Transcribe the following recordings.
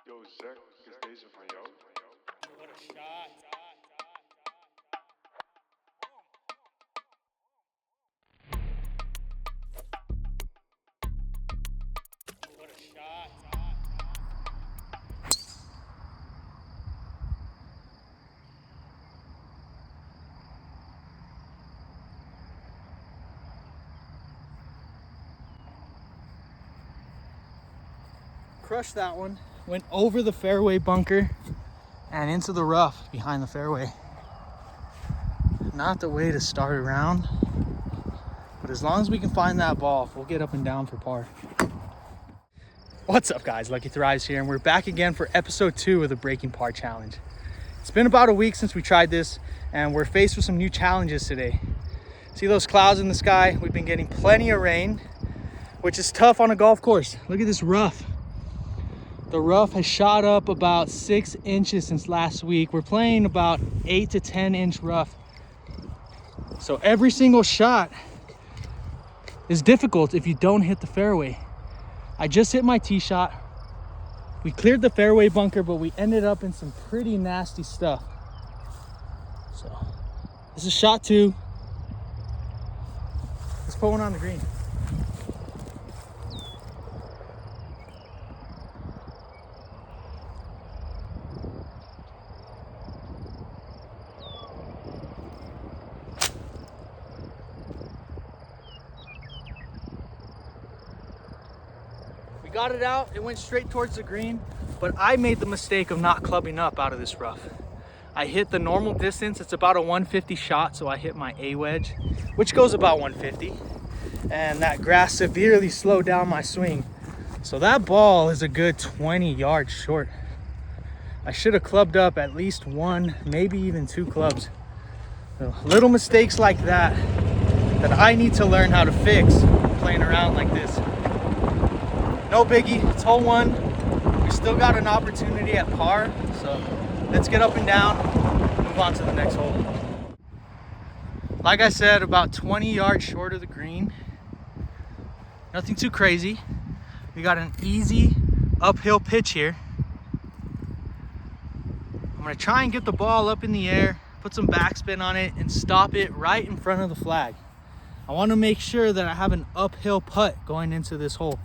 Yo, Zach, is deze van jou? What a shot. What a shot. Crushed that one. Went over the fairway bunker and into the rough behind the fairway. Not the way to start a round, but as long as we can find that ball, we'll get up and down for par. What's up, guys? Lucky Thrives here, and we're back again for episode 2 of the Breaking Par Challenge. It's been about a week since we tried this, and we're faced with some new challenges today. See those clouds in the sky? We've been getting plenty of rain, which is tough on a golf course. Look at this rough. The rough has shot up about 6 inches since last week. We're playing about 8 to 10 inch rough. So every single shot is difficult if you don't hit the fairway. I just hit my tee shot. We cleared the fairway bunker, but we ended up in some pretty nasty stuff. So this is shot 2. Let's put one on the green. We got it out, it went straight towards the green, but I made the mistake of not clubbing up out of this rough. I hit the normal distance, it's about a 150 shot, so I hit my A wedge, which goes about 150, and that grass severely slowed down my swing. So that ball is a good 20 yards short. I should have clubbed up at least 1, maybe even 2 clubs. So little mistakes like that I need to learn how to fix playing around like this. No biggie, it's hole 1. We still got an opportunity at par, so let's get up and down, move on to the next hole. Like I said, about 20 yards short of the green. Nothing too crazy. We got an easy uphill pitch here. I'm gonna try and get the ball up in the air, put some backspin on it, and stop it right in front of the flag. I wanna make sure that I have an uphill putt going into this hole.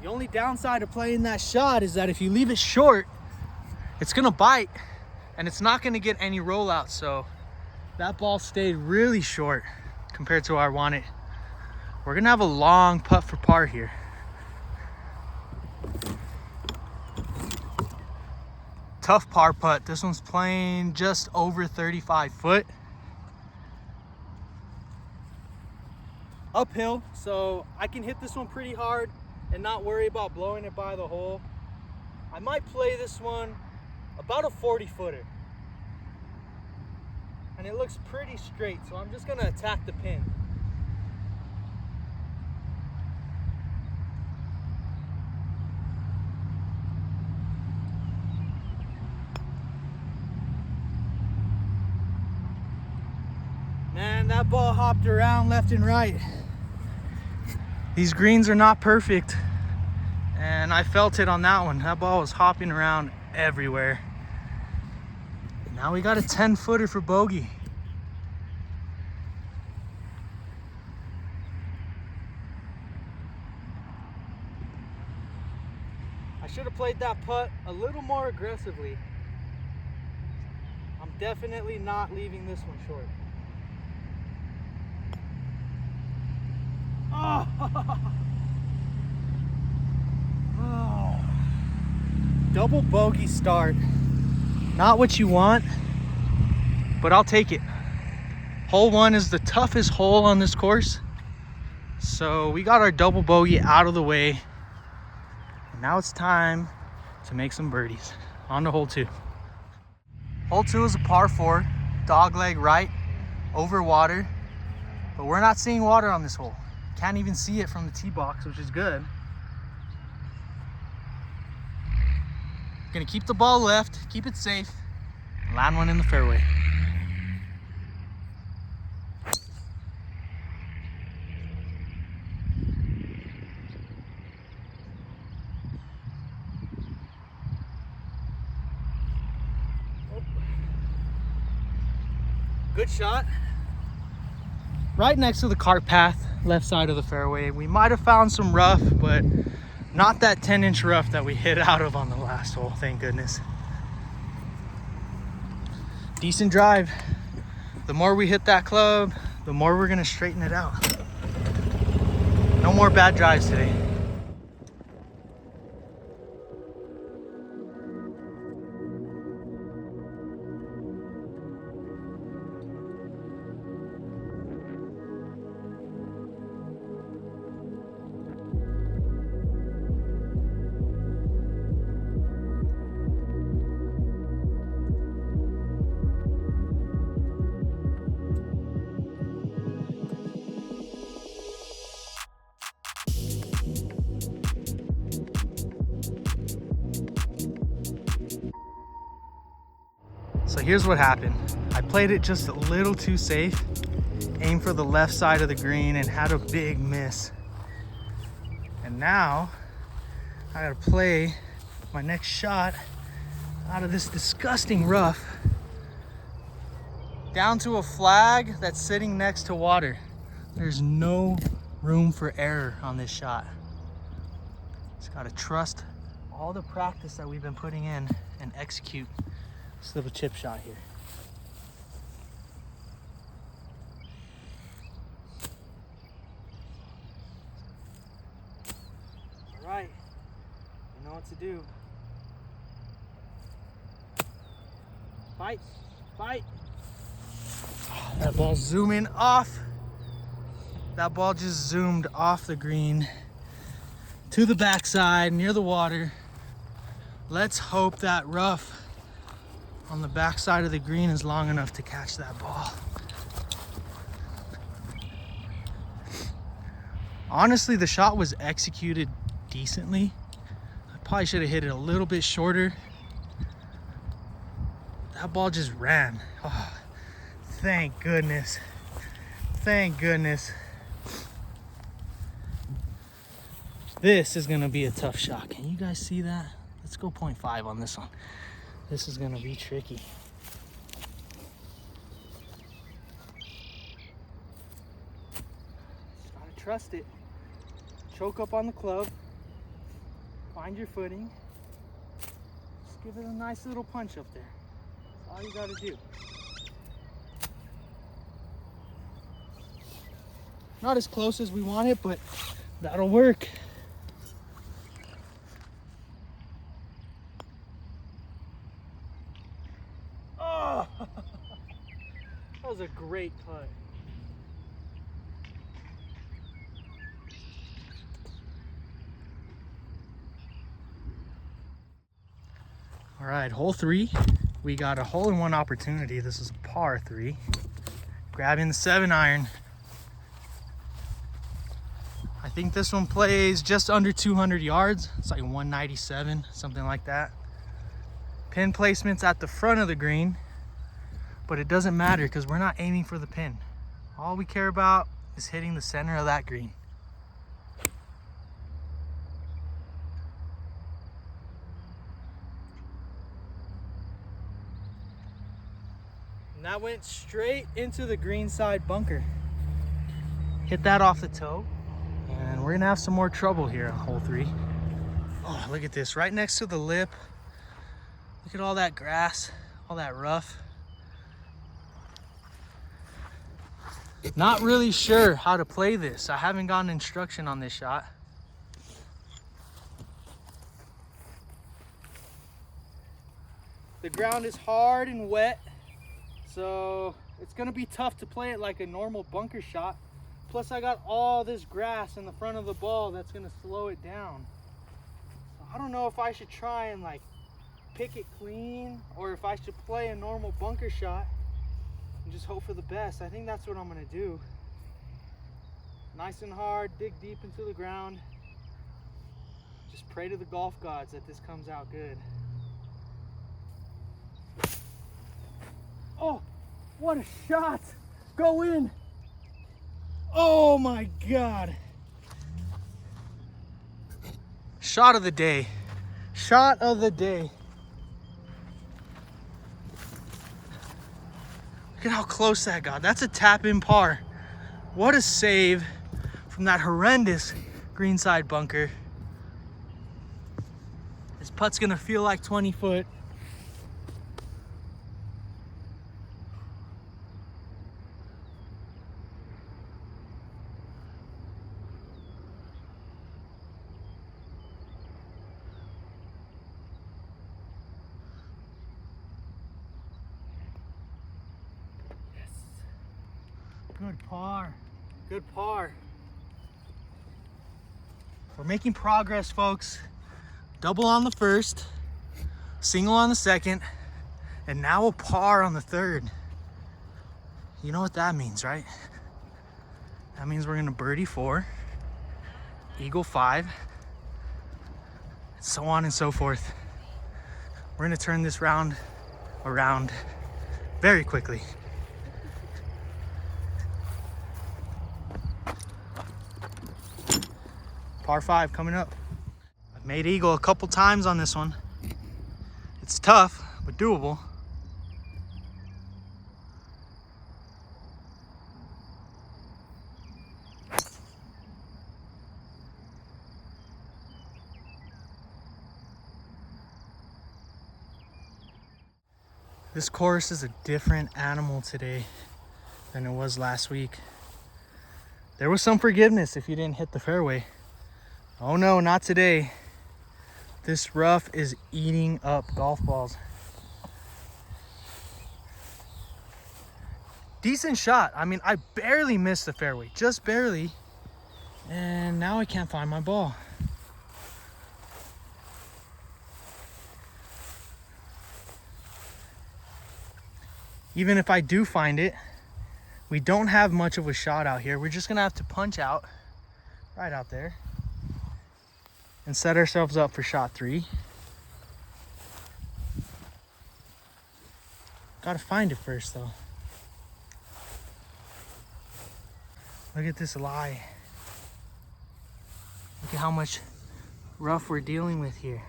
The only downside of playing that shot is that if you leave it short, it's gonna bite and it's not gonna get any rollout. So that ball stayed really short compared to where I want it. We're gonna have a long putt for par here. Tough par putt. This one's playing just over 35 foot. Uphill, so I can hit this one pretty hard and not worry about blowing it by the hole. I might play this one about a 40 footer. And it looks pretty straight, so I'm just gonna attack the pin. Man, that ball hopped around left and right. These greens are not perfect, and I felt it on that one. That ball was hopping around everywhere. Now we got a 10 footer for bogey. I should have played that putt a little more aggressively. I'm definitely not leaving this one short. Oh. Oh. Double bogey start. Not what you want, but I'll take it. Hole 1 is the toughest hole on this course. So we got our double bogey out of the way. And now it's time to make some birdies. On to hole 2. Hole 2 is a par 4, dog leg right, over water. But we're not seeing water on this hole. Can't even see it from the tee box, which is good. Gonna keep the ball left, keep it safe, land one in the fairway. Good shot. Right next to the cart path, left side of the fairway. We might have found some rough, but not that 10-inch rough that we hit out of on the last hole, thank goodness. Decent drive. The more we hit that club, the more we're gonna straighten it out. No more bad drives today. So here's what happened. I played it just a little too safe, aimed for the left side of the green and had a big miss. And now I gotta play my next shot out of this disgusting rough down to a flag that's sitting next to water. There's no room for error on this shot. Just gotta trust all the practice that we've been putting in and execute this little chip shot here. All right, you know what to do. Fight, fight. Oh, that ball's zooming off. That ball just zoomed off the green to the backside near the water. Let's hope that rough on the backside of the green is long enough to catch that ball. Honestly, the shot was executed decently. I probably should have hit it a little bit shorter. That ball just ran. Oh, thank goodness. Thank goodness. This is gonna be a tough shot. Can you guys see that? Let's go 0.5 on this one. This is gonna be tricky. Just gotta trust it. Choke up on the club. Find your footing. Just give it a nice little punch up there. That's all you gotta do. Not as close as we want it, but that'll work. Oh, that was a great putt. All right, hole 3. We got a hole-in-one opportunity. This is a par 3. Grabbing the 7-iron. I think this one plays just under 200 yards. It's like 197, something like that. Pin placement's at the front of the green, but it doesn't matter because we're not aiming for the pin. All we care about is hitting the center of that green. And that went straight into the green side bunker. Hit that off the toe. And we're gonna have some more trouble here on hole 3. Oh, look at this, right next to the lip. Look at all that grass, all that rough. Not really sure how to play this. I haven't gotten instruction on this shot. The ground is hard and wet, so it's gonna be tough to play it like a normal bunker shot. Plus I got all this grass in the front of the ball that's gonna slow it down. So I don't know if I should try and like pick it clean or if I should play a normal bunker shot and just hope for the best. I think that's what I'm gonna do. Nice and hard, dig deep into the ground. Just pray to the golf gods that this comes out good. Oh, what a shot! Go in! Oh my God! Shot of the day. Shot of the day. Look at how close that got. That's a tap-in par. What a save from that horrendous greenside bunker. This putt's gonna feel like 20 foot. Yes. Good par. Good par. We're making progress, folks. Double on the first, single on the second, and now a par on the third. You know what that means, right? That means we're gonna birdie 4, eagle 5, so on and so forth. We're gonna turn this round around very quickly. Par 5 coming up. I've made eagle a couple times on this one. It's tough, but doable. This course is a different animal today than it was last week. There was some forgiveness if you didn't hit the fairway. Oh no, not today. This rough is eating up golf balls. Decent shot. I mean, I barely missed the fairway, just barely. And now I can't find my ball. Even if I do find it, we don't have much of a shot out here. We're just gonna have to punch out right out there and set ourselves up for shot 3. Gotta find it first though. Look at this lie. Look at how much rough we're dealing with here.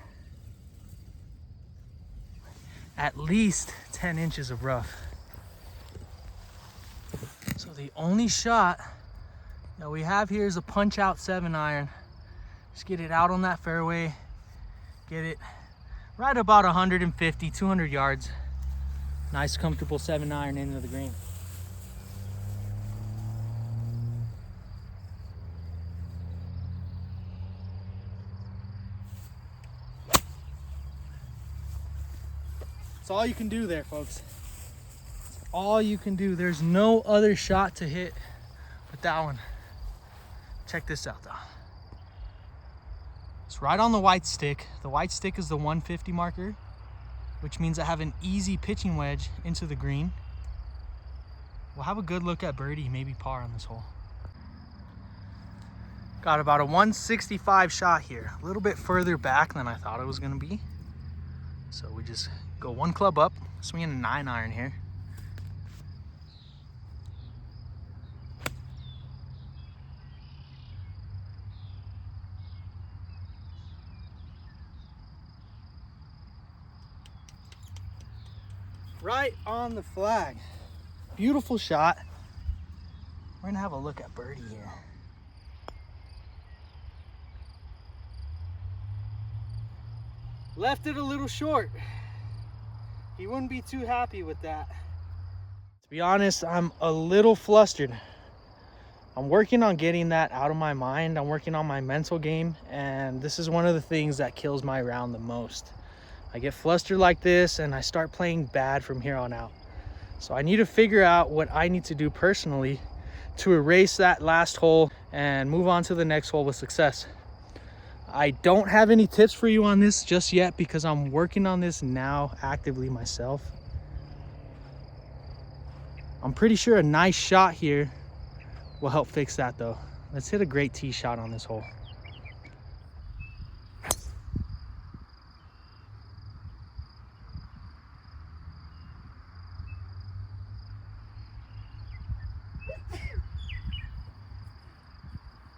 At least 10 inches of rough. So the only shot that we have here is a punch out 7-iron. Just get it out on that fairway, get it right about 150, 200 yards. Nice, comfortable 7-iron into the green. That's all you can do there, folks. That's all you can do. There's no other shot to hit but that one. Check this out though. It's right on the white stick. The white stick is the 150 marker, which means I have an easy pitching wedge into the green. We'll have a good look at birdie, maybe par on this hole. Got about a 165 shot here, a little bit further back than I thought it was gonna be. So we just go one club up, swinging a 9-iron here. Right on the flag. Beautiful shot. We're gonna have a look at birdie here. Left it a little short. He wouldn't be too happy with that. To be honest, I'm a little flustered. I'm working on getting that out of my mind. I'm working on my mental game, and this is one of the things that kills my round the most. I get flustered like this and I start playing bad from here on out. So I need to figure out what I need to do personally to erase that last hole and move on to the next hole with success. I don't have any tips for you on this just yet because I'm working on this now actively myself. I'm pretty sure a nice shot here will help fix that though. Let's hit a great tee shot on this hole.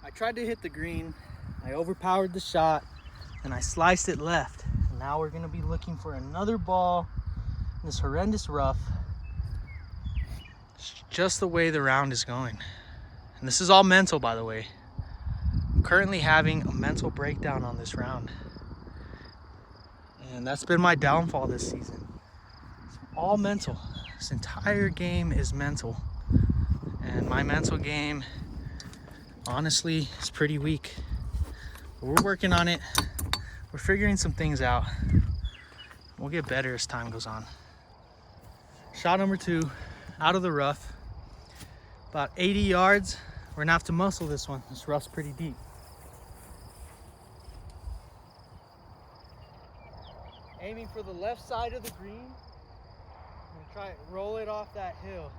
I tried to hit the green, I overpowered the shot, and I sliced it left. And now we're gonna be looking for another ball in this horrendous rough. It's just the way the round is going. And this is all mental, by the way. I'm currently having a mental breakdown on this round. And that's been my downfall this season. It's all mental. This entire game is mental. And my mental game, honestly, is pretty weak. But we're working on it. We're figuring some things out. We'll get better as time goes on. Shot number 2, out of the rough. About 80 yards. We're gonna have to muscle this one. This rough's pretty deep. Aiming for the left side of the green. I'm gonna try to roll it off that hill.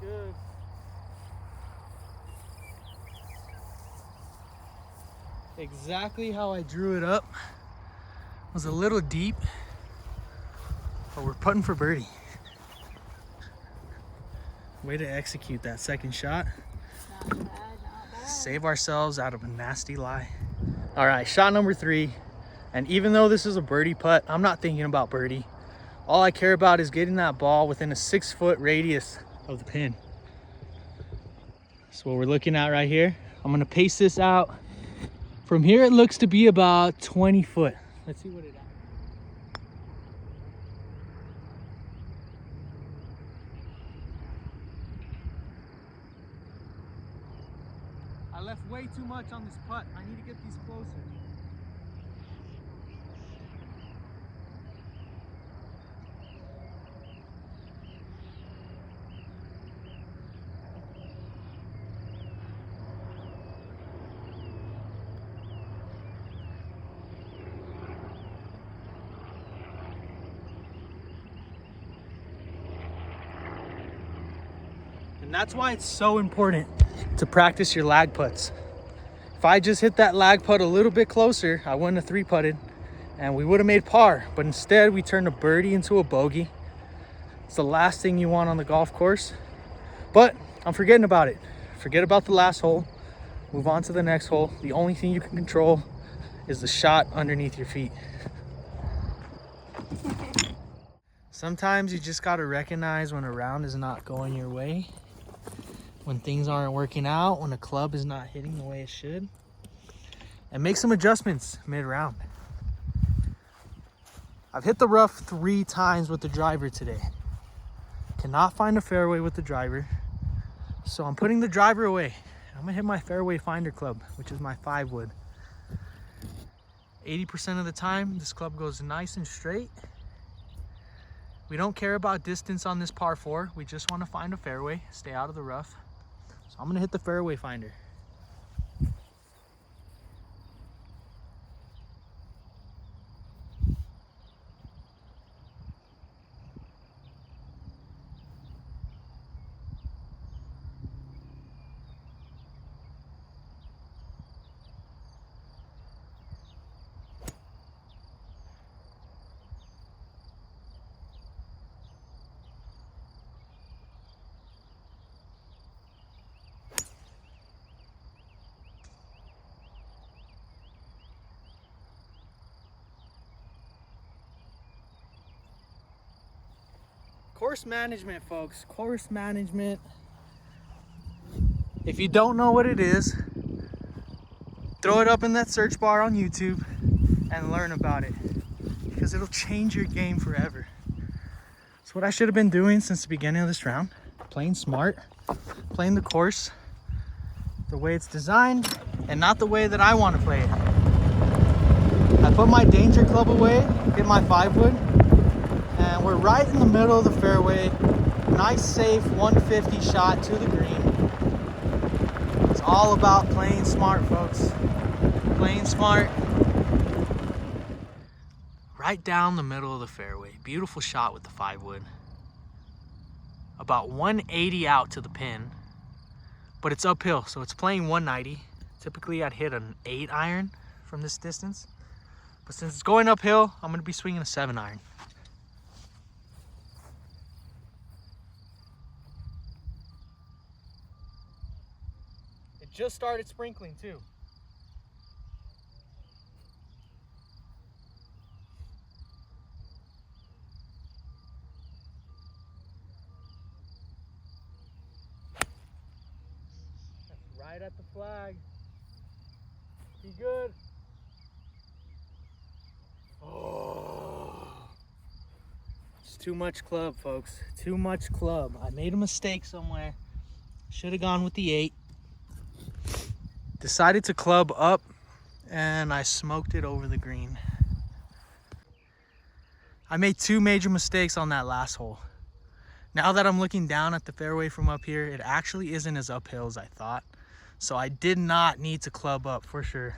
Good. Exactly how I drew it up. It was a little deep, but we're putting for birdie. Way to execute that second shot. Not bad, not bad. Save ourselves out of a nasty lie. All right, shot number 3. And even though this is a birdie putt, I'm not thinking about birdie. All I care about is getting that ball within a 6-foot radius of the pin. That's what we're looking at right here. I'm gonna pace this out. From here, it looks to be about 20 foot. Let's see what it is. I left way too much on this putt. I need to get these closer. And that's why it's so important to practice your lag putts. If I just hit that lag putt a little bit closer, I wouldn't have 3-putted and we would have made par. But instead, we turned a birdie into a bogey. It's the last thing you want on the golf course. But I'm forgetting about it. Forget about the last hole. Move on to the next hole. The only thing you can control is the shot underneath your feet. Sometimes you just gotta recognize when a round is not going your way, when things aren't working out, when a club is not hitting the way it should, and make some adjustments mid-round. I've hit the rough 3 times with the driver today. Cannot find a fairway with the driver, so I'm putting the driver away. I'm gonna hit my fairway finder club, which is my 5-wood. 80% of the time, this club goes nice and straight. We don't care about distance on this par 4. We just want to find a fairway, stay out of the rough. So I'm gonna hit the fairway finder. Course management, folks. Course management. If you don't know what it is, throw it up in that search bar on YouTube and learn about it, because it'll change your game forever. It's what I should have been doing since the beginning of this round. Playing smart, playing the course the way it's designed and not the way that I want to play it. I put my danger club away, hit my 5-wood, and we're right in the middle of the fairway. Nice, safe 150 shot to the green. It's all about playing smart, folks. Playing smart. right down the middle of the fairway. Beautiful shot with the 5-wood. About 180 out to the pin, but it's uphill, so it's playing 190. Typically I'd hit an 8-iron from this distance, but since it's going uphill, I'm gonna be swinging a 7-iron. It just started sprinkling too. Right at the flag. Be good. Oh. It's too much club, folks. Too much club. I made a mistake somewhere. Should have gone with the 8. Decided to club up and I smoked it over the green. I made 2 major mistakes on that last hole. Now that I'm looking down at the fairway from up here, it actually isn't as uphill as I thought. So I did not need to club up for sure.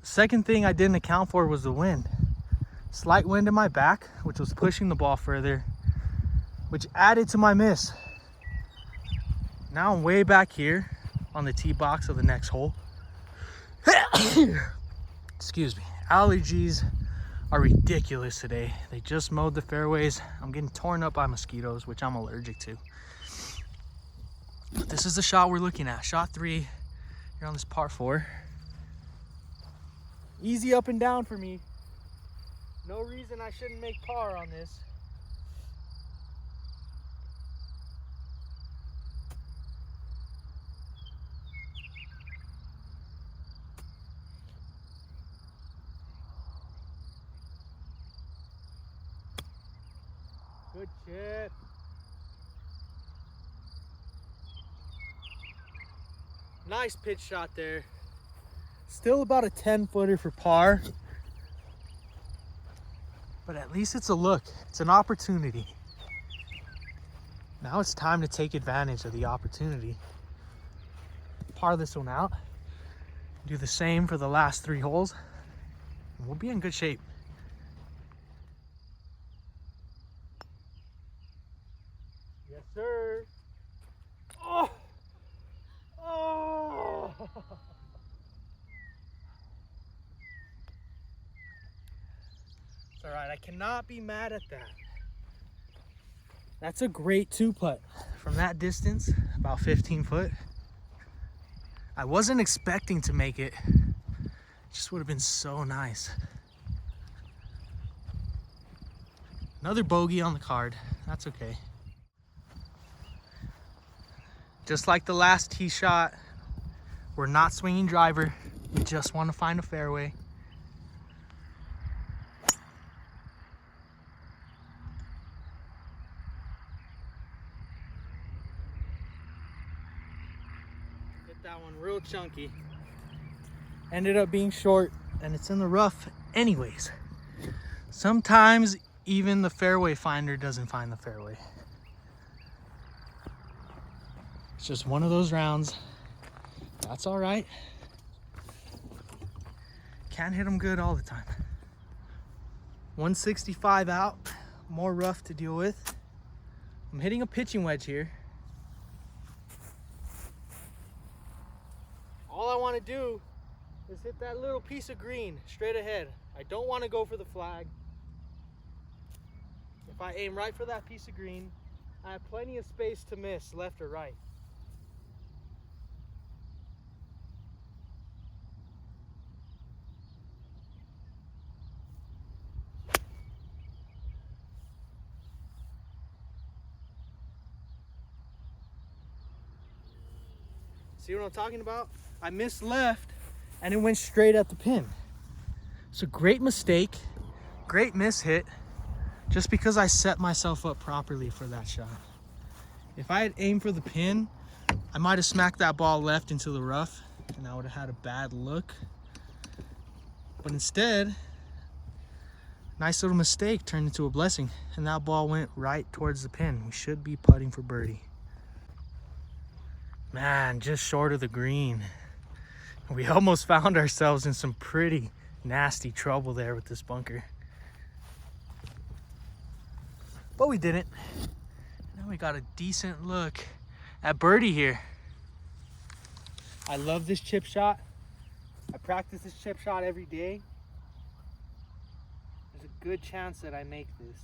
The second thing I didn't account for was the wind. Slight wind in my back, which was pushing the ball further, which added to my miss. Now I'm way back here on the tee box of the next hole. Excuse me. Allergies are ridiculous today. They just mowed the fairways. I'm getting torn up by mosquitoes, which I'm allergic to. But this is the shot we're looking at. Shot 3 here on this par 4. Easy up and down for me. No reason I shouldn't make par on this. Good chip. Nice pitch shot there. Still about a 10-footer for par. But at least it's a look. It's an opportunity. Now it's time to take advantage of the opportunity. Par this one out. Do the same for the last 3 holes. And we'll be in good shape. Yes, sir. Oh! Oh! It's all right. I cannot be mad at that. That's a great 2-putt from that distance, about 15 foot. I wasn't expecting to make it. It just would have been so nice. Another bogey on the card. That's okay. Just like the last tee shot, we're not swinging driver. We just want to find a fairway. Hit that one real chunky. Ended up being short, and it's in the rough anyways. Sometimes even the fairway finder doesn't find the fairway. It's just one of those rounds. That's all right. Can't hit them good all the time. 165 out, more rough to deal with. I'm hitting a pitching wedge here. All I want to do is hit that little piece of green straight ahead. I don't want to go for the flag. If I aim right for that piece of green, I have plenty of space to miss left or right. See what I'm talking about? I missed left and it went straight at the pin. It's a great mistake, great miss hit, just because I set myself up properly for that shot. If I had aimed for the pin, I might have smacked that ball left into the rough and I would have had a bad look. But instead, nice little mistake turned into a blessing and that ball went right towards the pin. We should be putting for birdie. Man, just short of the green. We almost found ourselves in some pretty nasty trouble there with this bunker. but we didn't. Now we got a decent look at birdie here. I love this chip shot. I practice this chip shot every day. There's a good chance that I make this.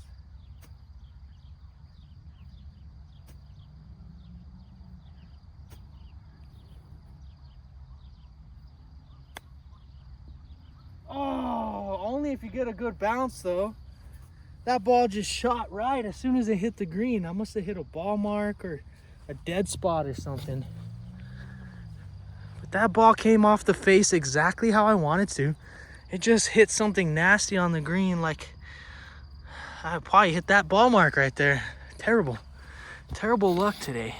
Oh, only if you get a good bounce though. That ball just shot right as soon as it hit the green. I must have hit a ball mark or a dead spot or something. But that ball came off the face exactly how I wanted to. It just hit something nasty on the green. Like, I probably hit that ball mark right there. Terrible, terrible luck today.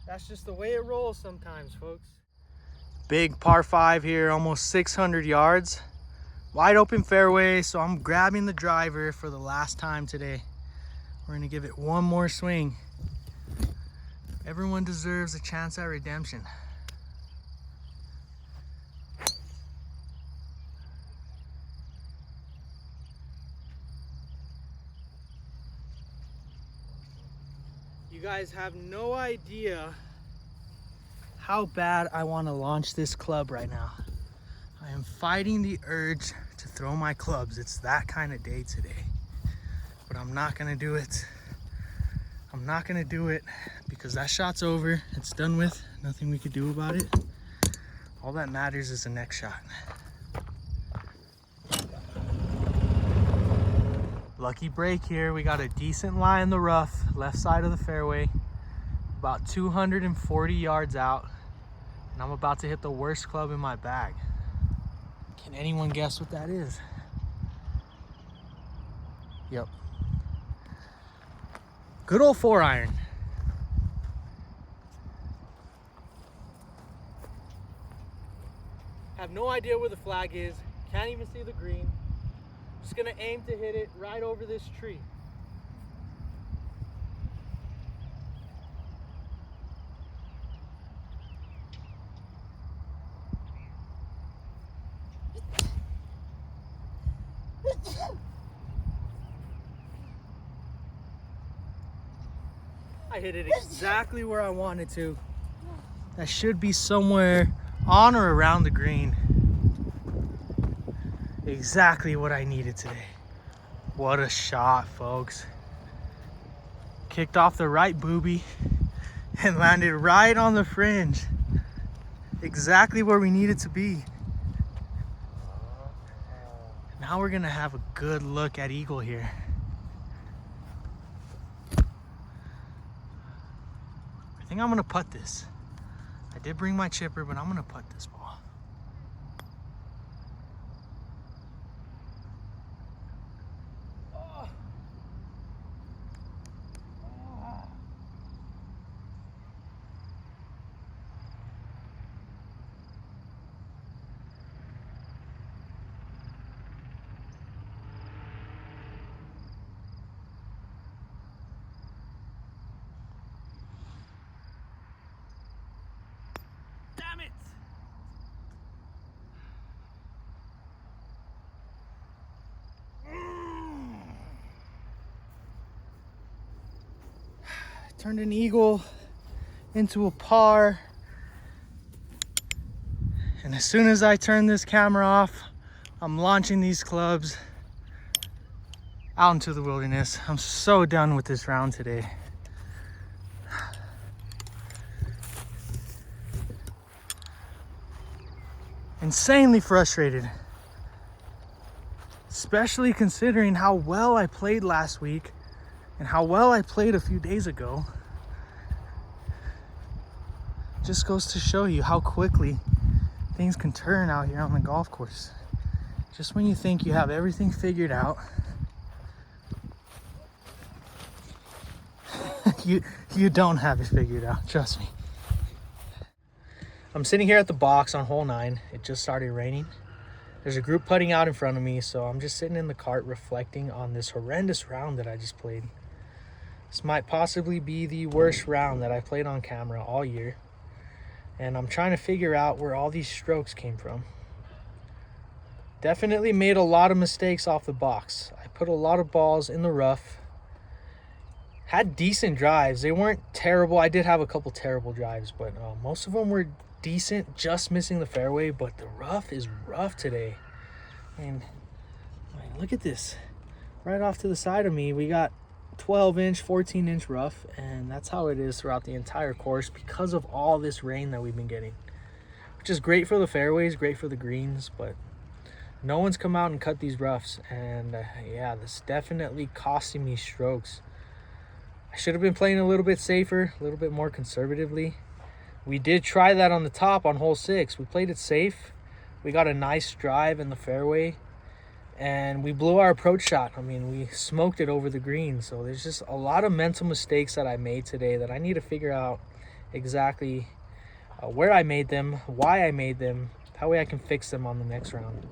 That's just the way it rolls sometimes, folks. Big par 5 here, almost 600 yards. Wide open fairway, so I'm grabbing the driver for the last time today. We're gonna give it one more swing. Everyone deserves a chance at redemption. You guys have no idea how bad I want to launch this club right now. I am fighting the urge to throw my clubs. It's that kind of day today. But I'm not gonna do it. I'm not gonna do it because that shot's over. It's done with. Nothing we could do about it. All that matters is the next shot. Lucky break here. We got a decent lie in the rough, left side of the fairway, about 240 yards out, and I'm about to hit the worst club in my bag. Can anyone guess what that is? Yep. Good old 4-iron. Have no idea where the flag is. Can't even see the green. Just gonna aim to hit it right over this tree. I hit it exactly where I wanted to. That should be somewhere on or around the green. Exactly what I needed today. What a shot, folks. Kicked off the right booby and landed right on the fringe. Exactly where we needed to be. Now we're gonna have a good look at eagle here. I think I'm gonna putt this. I did bring my chipper, but I'm gonna putt this ball. Damn it! Turned an eagle into a par. And as soon as I turn this camera off, I'm launching these clubs out into the wilderness. I'm so done with this round today. Insanely frustrated, especially considering how well I played last week and how well I played a few days ago. Just goes to show you how quickly things can turn out here on the golf course. Just when you think you have everything figured out, you don't have it figured out, trust me. I'm sitting here at the box on hole 9. It just started raining. There's a group putting out in front of me, so I'm just sitting in the cart reflecting on this horrendous round that I just played. This might possibly be the worst round that I played on camera all year. And I'm trying to figure out where all these strokes came from. Definitely made a lot of mistakes off the box. I put a lot of balls in the rough. Had decent drives. They weren't terrible. I did have a couple terrible drives, but most of them were decent, just missing the fairway. But the rough is rough today. And look at this. Right off to the side of me, we got 12-inch, 14-inch rough, and that's how it is throughout the entire course because of all this rain that we've been getting, which is great for the fairways, great for the greens, but no one's come out and cut these roughs. And yeah, this definitely costing me strokes. I should have been playing a little bit safer, a little bit more conservatively. We did try that on the top on hole 6. We played it safe. We got a nice drive in the fairway, and we blew our approach shot. I mean, we smoked it over the green. So there's just a lot of mental mistakes that I made today that I need to figure out exactly where I made them, why I made them, that way I can fix them on the next round.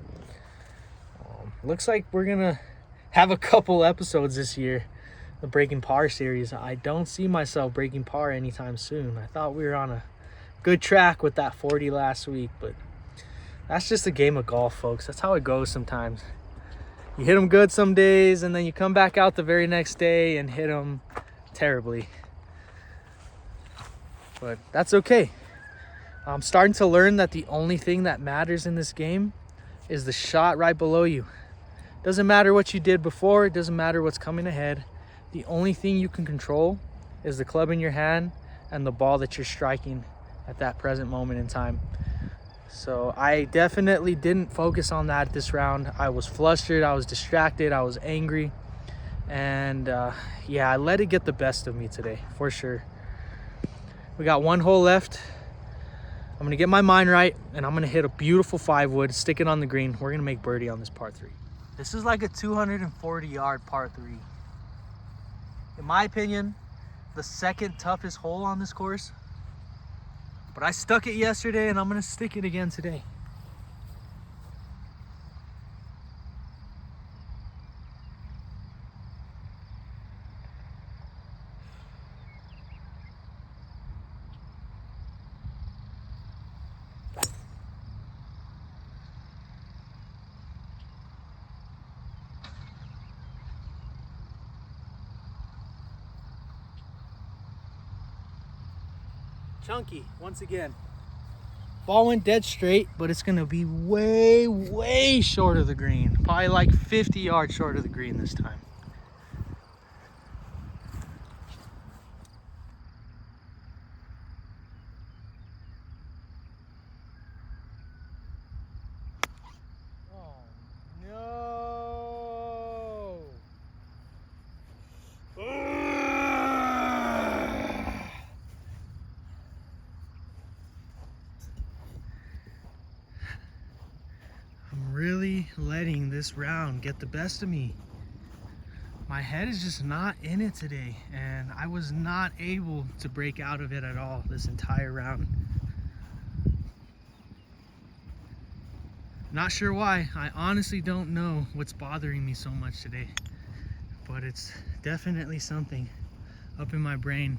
Looks like we're gonna have a couple episodes this year, the Breaking Par series. I don't see myself breaking par anytime soon. I thought we were on a good track with that 40 last week, but that's just a game of golf, folks. That's how it goes sometimes. You hit them good some days, and then you come back out the very next day and hit them terribly. But that's okay. I'm starting to learn that the only thing that matters in this game is the shot right below you. Doesn't matter what you did before. It doesn't matter what's coming ahead. The only thing you can control is the club in your hand and the ball that you're striking at that present moment in time. So I definitely didn't focus on that this round. I was flustered, I was distracted, I was angry. And yeah, I let it get the best of me today, for sure. We got one hole left. I'm gonna get my mind right, and I'm gonna hit a beautiful 5-wood, stick it on the green. We're gonna make birdie on this par 3. This is like a 240-yard par 3. In my opinion, the second toughest hole on this course. But I stuck it yesterday, and I'm gonna stick it again today. Chunky, once again. Ball went dead straight, but it's gonna be way, way short of the green. Probably like 50 yards short of the green this time. Oh, no. I'm really letting this round get the best of me. My head is just not in it today, and I was not able to break out of it at all this entire round. Not sure why. I honestly don't know what's bothering me so much today, but it's definitely something up in my brain,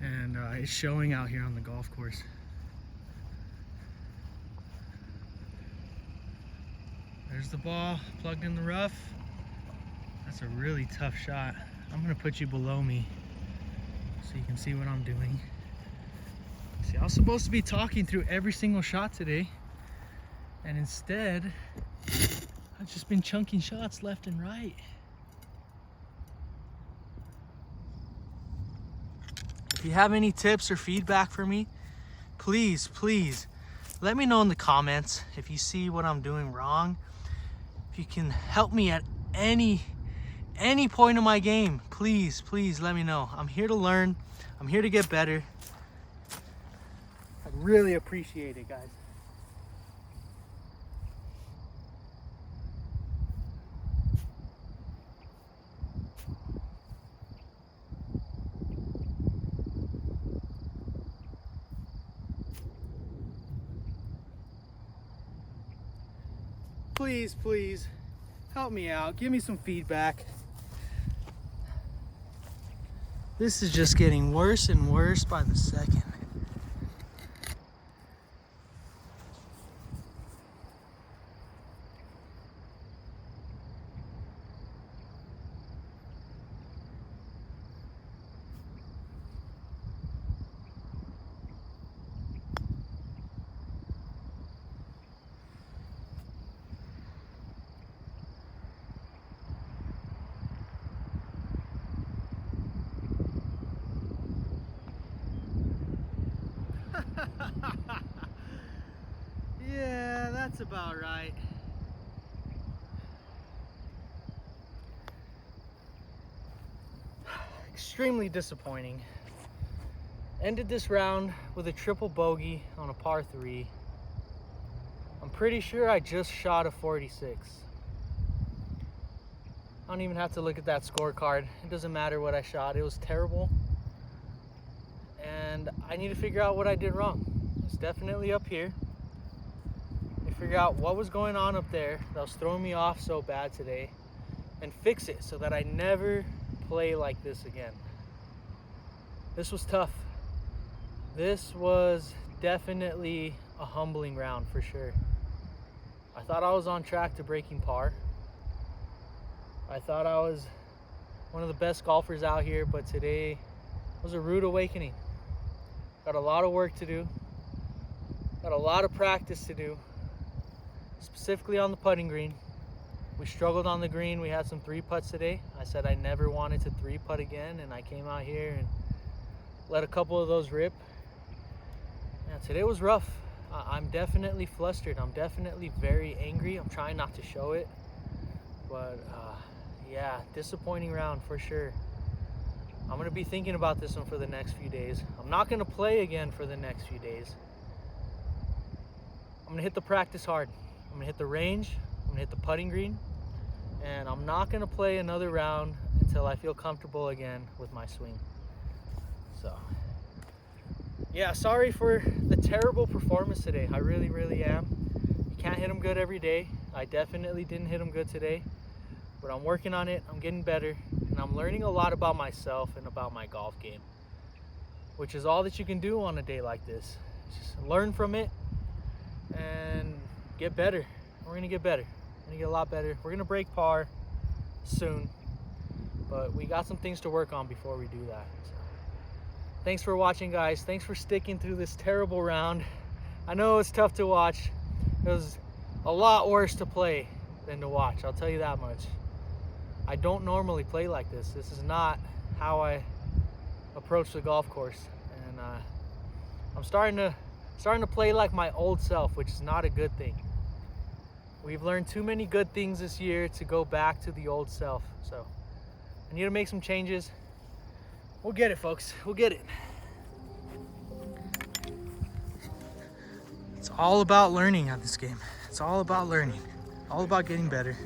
and it's showing out here on the golf course. There's the ball plugged in the rough. That's a really tough shot. I'm gonna put you below me so you can see what I'm doing. See, I was supposed to be talking through every single shot today, and instead, I've just been chunking shots left and right. If you have any tips or feedback for me, please let me know in the comments if you see what I'm doing wrong. If you can help me at any point of my game, please let me know. I'm here to learn. I'm here to get better. I'd really appreciate it, guys. please, please, help me out. Give me some feedback. This is just getting worse and worse by the second. Yeah, that's about right. Extremely disappointing. Ended this round with a triple bogey on a par 3. I'm pretty sure I just shot a 46. I don't even have to look at that scorecard. It doesn't matter what I shot. It was terrible. And I need to figure out what I did wrong. It's definitely up here. Figure out what was going on up there that was throwing me off so bad today and fix it so that I never play like this again. This was tough. This was definitely a humbling round for sure. I thought I was on track to breaking par. I thought I was one of the best golfers out here, but today was a rude awakening. Got a lot of work to do. Got a lot of practice to do. Specifically on the putting green. We struggled on the green. We had some 3-putts today. I said I never wanted to 3-putt again, and I came out here and let a couple of those rip. Yeah, today was rough. I'm definitely flustered. I'm definitely very angry. I'm trying not to show it, but yeah, disappointing round for sure. I'm gonna be thinking about this one for the next few days. I'm not gonna play again for the next few days. I'm gonna hit the practice hard. I'm gonna hit the range, I'm gonna hit the putting green, and I'm not gonna play another round until I feel comfortable again with my swing. So, yeah, sorry for the terrible performance today. I really, really am. You can't hit them good every day. I definitely didn't hit them good today, but I'm working on it. I'm getting better, and I'm learning a lot about myself and about my golf game, which is all that you can do on a day like this. Just learn from it and get better. We're gonna get better. We're gonna get a lot better. We're gonna break par soon, but we got some things to work on before we do that. So, thanks for watching, guys. Thanks for sticking through this terrible round. I know it's tough to watch. It was a lot worse to play than to watch, I'll tell you that much. I don't normally play like this. This is not how I approach the golf course, and I'm starting to play like my old self, which is not a good thing. We've learned too many good things this year to go back to the old self. So I need to make some changes. We'll get it, folks. We'll get it. It's all about learning at this game. It's all about learning. All about getting better.